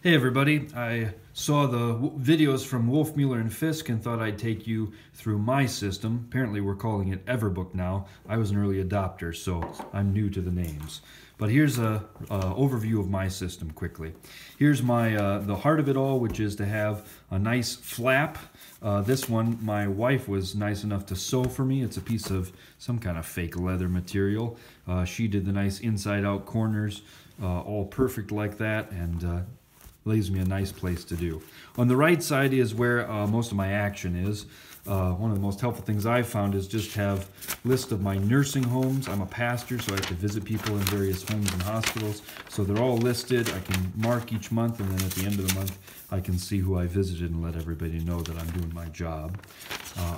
Hey everybody, I saw the videos from Wolfmueller and Fisk and thought I'd take you through my system. Apparently we're calling it Everbook now. I was an early adopter, so I'm new to the names. But here's a overview of my system quickly. Here's my the heart of it all, which is to have a nice flap. This one my wife was nice enough to sew for me. It's a piece of some kind of fake leather material. She did the nice inside out corners, all perfect like that, and leaves me a nice place to do. On the right side is where most of my action is. One of the most helpful things I've found is just have a list of my nursing homes. I'm a pastor, so I have to visit people in various homes and hospitals. So they're all listed. I can mark each month, and then at the end of the month, I can see who I visited and let everybody know that I'm doing my job.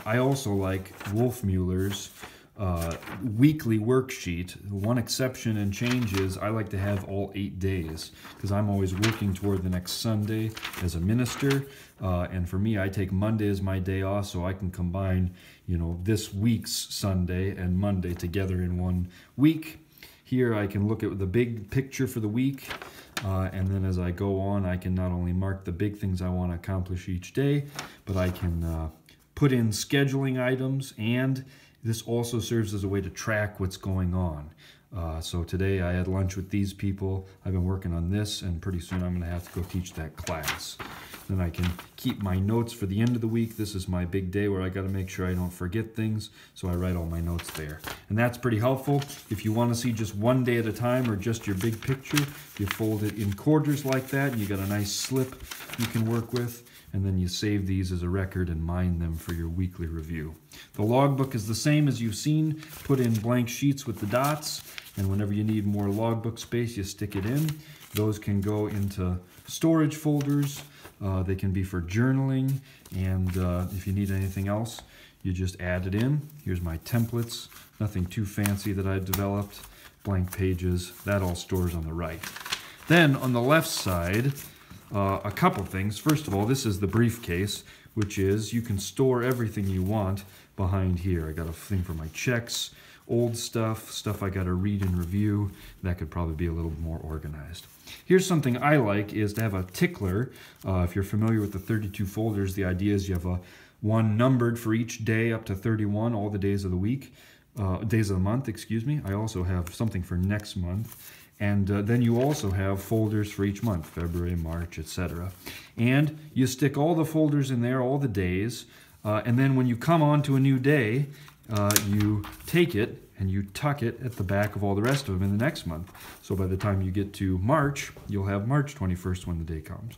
I also like Wolfmueller's weekly worksheet. One exception and change is I like to have all 8 days because I'm always working toward the next Sunday as a minister, and for me I take Monday as my day off so I can combine, you know, this week's Sunday and Monday together in one week. Here I can look at the big picture for the week, and then as I go on I can not only mark the big things I want to accomplish each day, but I can put in scheduling items, and this also serves as a way to track what's going on. So today I had lunch with these people. I've been working on this, and pretty soon I'm going to have to go teach that class. Then I can keep my notes for the end of the week. This is my big day where I got to make sure I don't forget things, so I write all my notes there. And that's pretty helpful. If you want to see just one day at a time or just your big picture, you fold it in quarters like that, and you got a nice slip you can work with. And then you save these as a record and mine them for your weekly review. The logbook is the same as you've seen. Put in blank sheets with the dots, and whenever you need more logbook space, you stick it in. Those can go into storage folders. They can be for journaling, and if you need anything else, you just add it in. Here's my templates, nothing too fancy that I've developed. Blank pages, that all stores on the right. Then on the left side, a couple things. First of all, this is the briefcase, which is you can store everything you want behind here. I got a thing for my checks, old stuff I got to read and review. That could probably be a little more organized. Here's something I like is to have a tickler. If you're familiar with the 32 folders, the idea is you have one numbered for each day up to 31, all the days of the week, days of the month, excuse me. I also have something for next month. And then you also have folders for each month, February, March, etc. And you stick all the folders in there, all the days, and then when you come on to a new day, you take it and you tuck it at the back of all the rest of them in the next month. So by the time you get to March, you'll have March 21st when the day comes.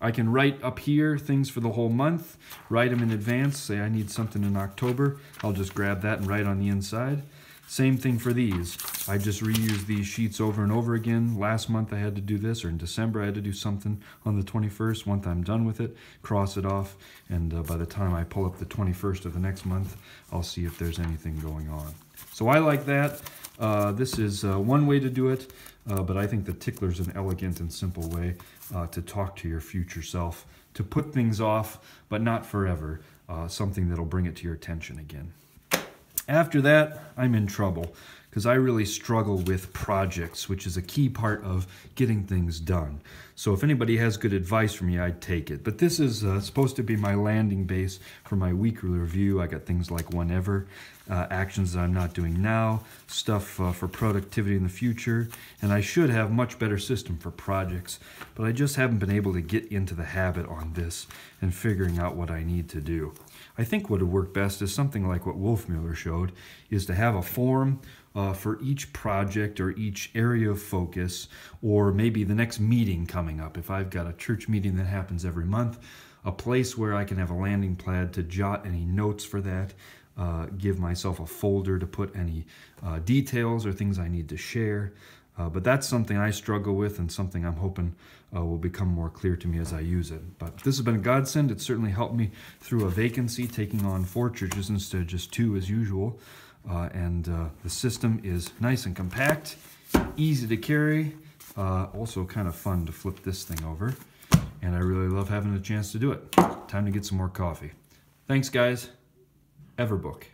I can write up here things for the whole month, write them in advance, say I need something in October, I'll just grab that and write on the inside. Same thing for these. I just reuse these sheets over and over again. Last month I had to do this, or in December I had to do something on the 21st. Once I'm done with it, cross it off, and by the time I pull up the 21st of the next month, I'll see if there's anything going on. So I like that. This is one way to do it, but I think the Tickler is an elegant and simple way to talk to your future self, to put things off, but not forever, something that'll bring it to your attention again. After that, I'm in trouble because I really struggle with projects, which is a key part of getting things done. So if anybody has good advice for me, I'd take it. But this is supposed to be my landing base for my weekly review. I got things like whenever, actions that I'm not doing now, stuff for productivity in the future, and I should have much better system for projects, but I just haven't been able to get into the habit on this and figuring out what I need to do. I think what would work best is something like what Wolfmueller showed, is to have a form for each project or each area of focus, or maybe the next meeting coming up. If I've got a church meeting that happens every month, a place where I can have a landing pad to jot any notes for that, give myself a folder to put any details or things I need to share. But that's something I struggle with and something I'm hoping will become more clear to me as I use it. But this has been a godsend. It's certainly helped me through a vacancy, taking on 4 churches instead of just 2 as usual. And the system is nice and compact, easy to carry, also kind of fun to flip this thing over. And I really love having a chance to do it. Time to get some more coffee. Thanks, guys. Everbook.